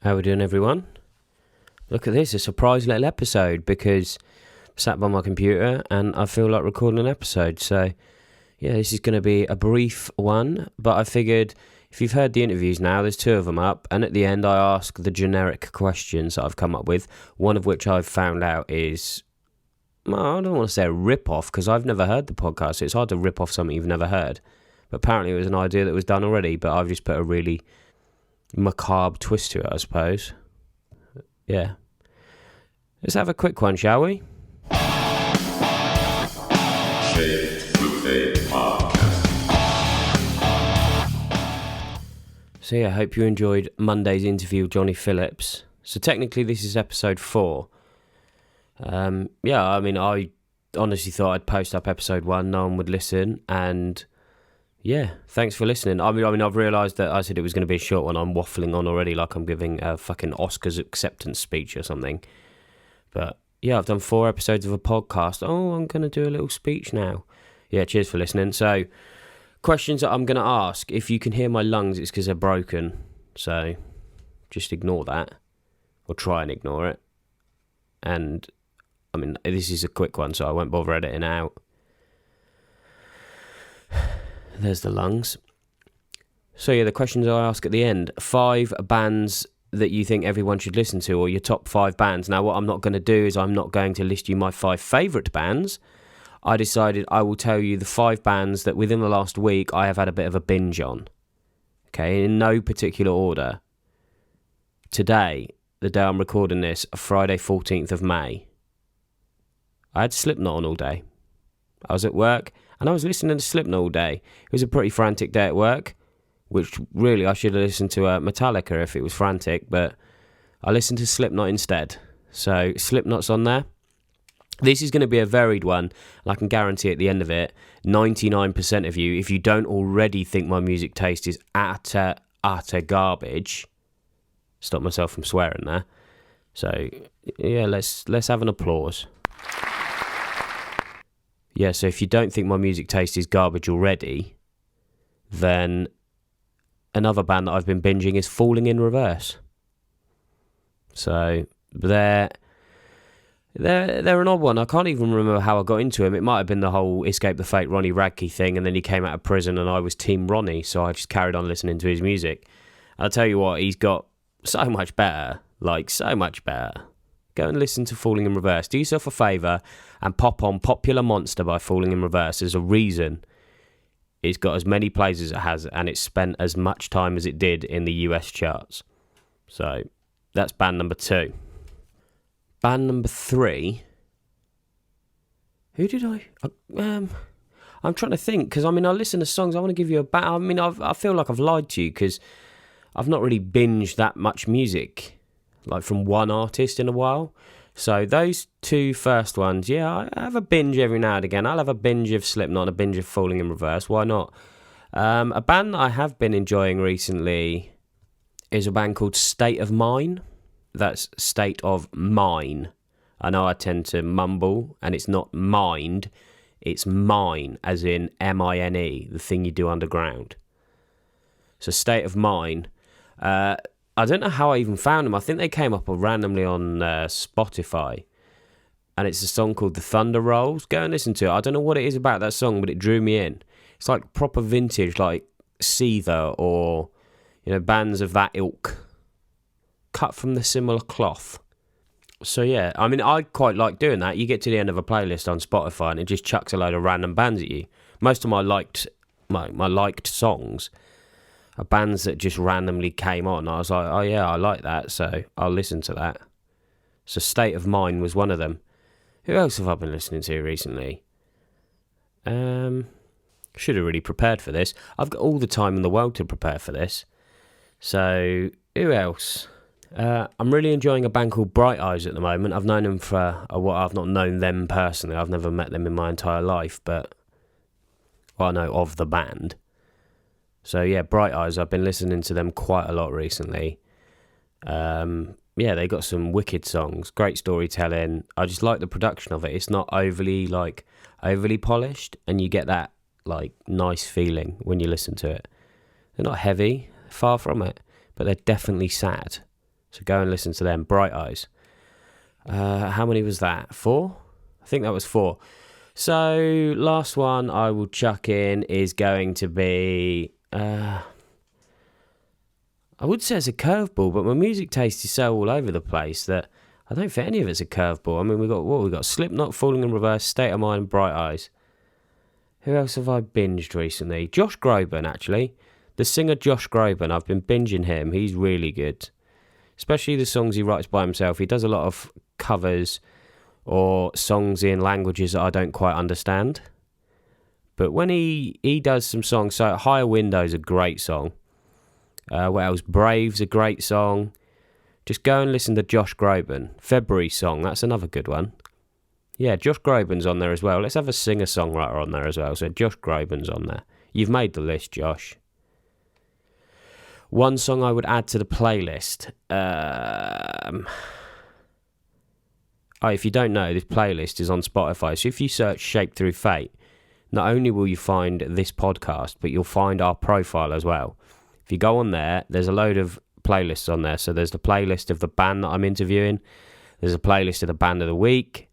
How we doing, everyone? Look at this, a surprise little episode, because I'm sat by my computer and I feel like recording an episode. So, yeah, this is going to be a brief one, but I figured if you've heard the interviews now, there's 2 of them up, and at the end I ask the generic questions that I've come up with, one of which I've found out is, well, I don't want to say a rip-off, because I've never heard the podcast, so it's hard to rip off something you've never heard. But apparently it was an idea that was done already, but I've just put a really macabre twist to it, I suppose. Yeah. Let's have a quick one, shall we? Shaped Through Fate Apparel. So yeah, I hope you enjoyed Monday's interview with Johnny Phillips. So technically this is episode 4. I honestly thought I'd post up episode 1, no one would listen, and yeah, thanks for listening. I mean, I've realised that I said it was going to be a short one. I'm waffling on already like I'm giving a fucking Oscars acceptance speech or something. But yeah, I've done 4 episodes of a podcast. Oh, I'm going to do a little speech now. Yeah, cheers for listening. So, questions that I'm going to ask. If you can hear my lungs, it's because they're broken. So, just ignore that. Or try and ignore it. And, I mean, this is a quick one, so I won't bother editing it out. There's the lungs. So yeah, the questions I ask at the end. 5 bands that you think everyone should listen to, or your top 5 bands. Now, what I'm not going to do is I'm not going to list you my 5 favourite bands. I decided I will tell you the 5 bands that within the last week I have had a bit of a binge on. Okay, in no particular order. Today, the day I'm recording this, Friday 14th of May, I had Slipknot on all day. I was at work and I was listening to Slipknot all day. It was a pretty frantic day at work, which really I should have listened to Metallica if it was frantic, but I listened to Slipknot instead. So Slipknot's on there. This is going to be a varied one, and I can guarantee at the end of it, 99% of you, if you don't already think my music taste is utter garbage, stop myself from swearing there. So yeah, let's have an applause. Yeah, so if you don't think my music taste is garbage already, then another band that I've been binging is Falling in Reverse. So they're an odd one. I can't even remember how I got into him. It might have been the whole Escape the Fate Ronnie Radke thing, and then he came out of prison and I was Team Ronnie, so I just carried on listening to his music. I'll tell you what, he's got so much better. Like, so much better. Go and listen to Falling in Reverse. Do yourself a favour and pop on Popular Monster by Falling in Reverse. There's a reason it's got as many plays as it has, and it's spent as much time as it did in the US charts. So, that's band number 2. Band number 3. Who did I'm trying to think, because I listen to songs. I want to give you I feel like I've lied to you, because I've not really binged that much music, like from one artist in a while. So those 2 first ones, yeah, I have a binge every now and again. I'll have a binge of Slipknot and a binge of Falling in Reverse. Why not? A band that I have been enjoying recently is a band called State of Mine. That's State of Mine. I know I tend to mumble, and it's not mind, it's mine, as in M-I-N-E, the thing you do underground. So State of Mine. I don't know how I even found them. I think they came up randomly on Spotify. And it's a song called The Thunder Rolls. Go and listen to it. I don't know what it is about that song, but it drew me in. It's like proper vintage, like Seether or, bands of that ilk. Cut from the similar cloth. So yeah, I quite like doing that. You get to the end of a playlist on Spotify and it just chucks a load of random bands at you. Most of my liked songs are bands that just randomly came on. I was like, oh yeah, I like that, so I'll listen to that. So State of Mind was one of them. Who else have I been listening to recently? Should have really prepared for this. I've got all the time in the world to prepare for this. So, who else? I'm really enjoying a band called Bright Eyes at the moment. I've known them for a while. I've not known them personally. I've never met them in my entire life, but I know of the band. So yeah, Bright Eyes, I've been listening to them quite a lot recently. They got some wicked songs, great storytelling. I just like the production of it. It's not overly polished, and you get that nice feeling when you listen to it. They're not heavy, far from it, but they're definitely sad. So go and listen to them. Bright Eyes. How many was that? 4? I think that was 4. So last one I will chuck in is going to be... I would say it's a curveball, but my music taste is so all over the place that I don't think any of it's a curveball. I mean, we got Slipknot, Falling in Reverse, State of Mind, and Bright Eyes. Who else have I binged recently? Josh Groban, actually. The singer Josh Groban, I've been binging him. He's really good. Especially the songs he writes by himself. He does a lot of covers or songs in languages that I don't quite understand. But when he does some songs, so Higher Window's a great song. What else? Brave's a great song. Just go and listen to Josh Groban. February song, that's another good one. Yeah, Josh Groban's on there as well. Let's have a singer-songwriter on there as well. So Josh Groban's on there. You've made the list, Josh. One song I would add to the playlist. If you don't know, this playlist is on Spotify. So if you search Shaped Through Fate, not only will you find this podcast, but you'll find our profile as well. If you go on there, there's a load of playlists on there. So there's the playlist of the band that I'm interviewing. There's a playlist of the band of the week.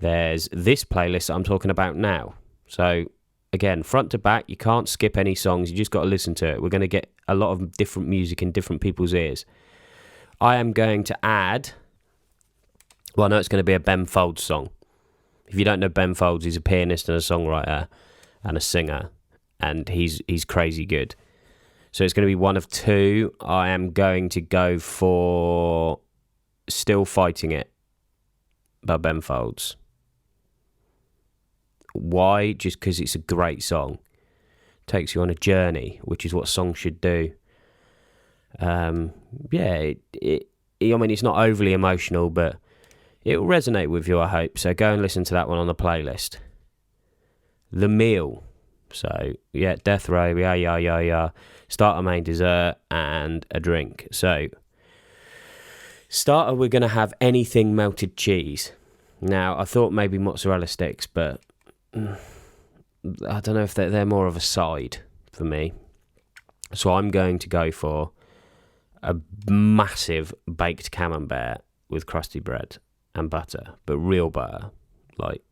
There's this playlist that I'm talking about now. So again, front to back, you can't skip any songs. You just got to listen to it. We're going to get a lot of different music in different people's ears. I am going to add... Well, I know it's going to be a Ben Folds song. If you don't know Ben Folds, he's a pianist and a songwriter and a singer. And he's crazy good. So it's going to be one of 2. I am going to go for Still Fighting It by Ben Folds. Why? Just because it's a great song. Takes you on a journey, which is what songs should do. I mean, it's not overly emotional, but it will resonate with you, I hope. So go and listen to that one on the playlist. The Meal. So, yeah, Death Row, yeah. Starter, main, dessert, and a drink. So, starter, we're going to have anything melted cheese. Now, I thought maybe mozzarella sticks, but I don't know if they're more of a side for me. So I'm going to go for a massive baked camembert with crusty bread and butter, but real butter, like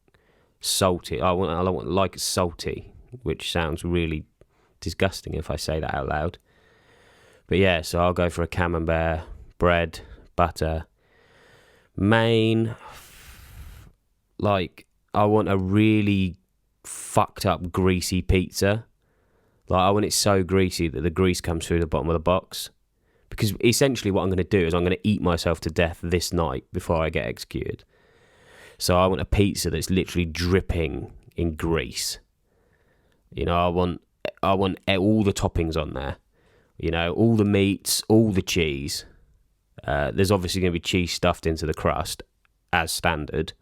salty. I want like salty, which sounds really disgusting if I say that out loud. But yeah, so I'll go for a camembert, bread, butter. Main, like, I want a really fucked up greasy pizza. Like, I want it so greasy that the grease comes through the bottom of the box. Because essentially what I'm going to do is I'm going to eat myself to death this night before I get executed. So I want a pizza that's literally dripping in grease. You know, I want all the toppings on there. You know, all the meats, all the cheese. There's obviously going to be cheese stuffed into the crust, as standard.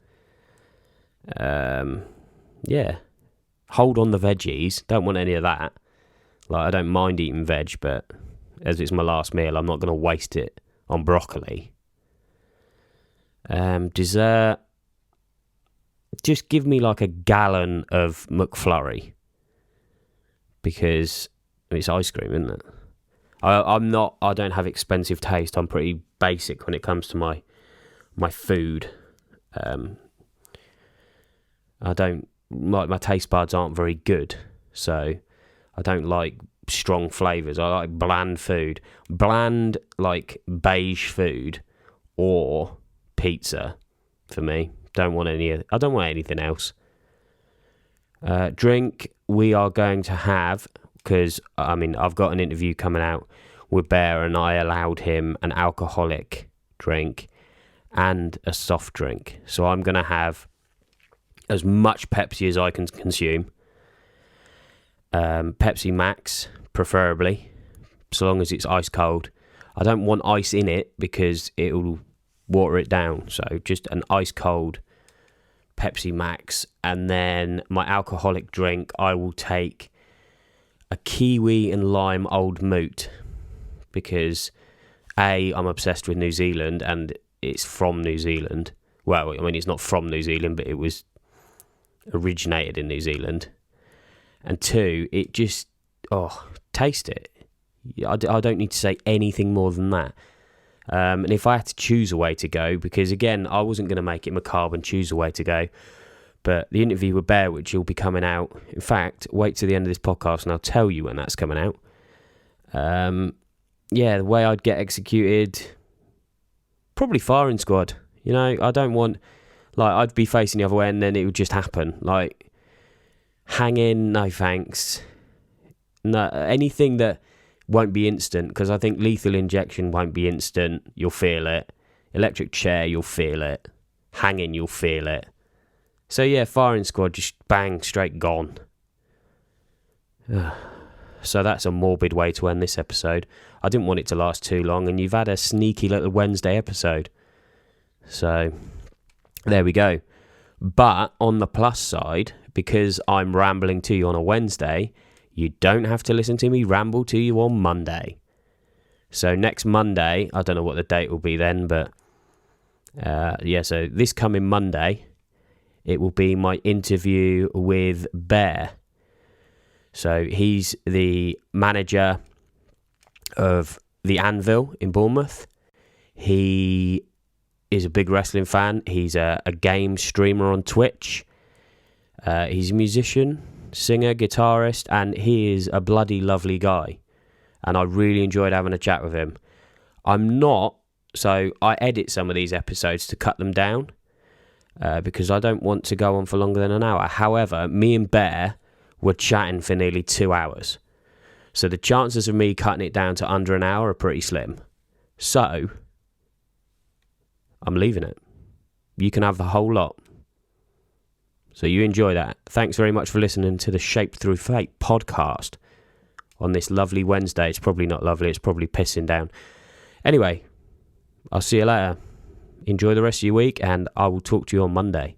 Yeah. Hold on the veggies. Don't want any of that. Like, I don't mind eating veg, but as it's my last meal, I'm not going to waste it on broccoli. Dessert. Just give me like a gallon of McFlurry. Because it's ice cream, isn't it? I don't have expensive taste. I'm pretty basic when it comes to my food. I don't like, my taste buds aren't very good, so I don't like strong flavours. I like bland food, like beige food or pizza. For me, I don't want anything else. Drink, we are going to have, because I mean, I've got an interview coming out with Bear, and I allowed him an alcoholic drink and a soft drink. So I'm going to have as much Pepsi as I can consume. Pepsi Max, preferably, so long as it's ice cold. I don't want ice in it because it'll water it down. So just an ice cold Pepsi Max. And then my alcoholic drink, I will take a kiwi and lime Old Moot, because I'm obsessed with New Zealand and it's from New Zealand. Well, I mean, it's not from New Zealand, but it was originated in New Zealand. And 2, it just, taste it. I don't need to say anything more than that. And if I had to choose a way to go, because again, I wasn't going to make it macabre and choose a way to go, but the interview with Bear, which will be coming out, in fact, wait till the end of this podcast and I'll tell you when that's coming out. The way I'd get executed, probably firing squad. You know, I don't want, I'd be facing the other way and then it would just happen. Hanging, no thanks. No, anything that won't be instant, because I think lethal injection won't be instant. You'll feel it. Electric chair, you'll feel it. Hanging, you'll feel it. So yeah, firing squad, just bang, straight gone. So that's a morbid way to end this episode. I didn't want it to last too long, and you've had a sneaky little Wednesday episode. So there we go. But on the plus side, because I'm rambling to you on a Wednesday, you don't have to listen to me ramble to you on Monday. So next Monday, I don't know what the date will be then, but so this coming Monday, it will be my interview with Bear. So he's the manager of the Anvil in Bournemouth. He is a big wrestling fan. He's a game streamer on Twitch. He's a musician, singer, guitarist, and he is a bloody lovely guy. And I really enjoyed having a chat with him. So I edit some of these episodes to cut them down because I don't want to go on for longer than an hour. However, me and Bear were chatting for nearly 2 hours. So the chances of me cutting it down to under an hour are pretty slim. So I'm leaving it. You can have the whole lot. So you enjoy that. Thanks very much for listening to the Shaped Through Fate podcast on this lovely Wednesday. It's probably not lovely. It's probably pissing down. Anyway, I'll see you later. Enjoy the rest of your week, and I will talk to you on Monday.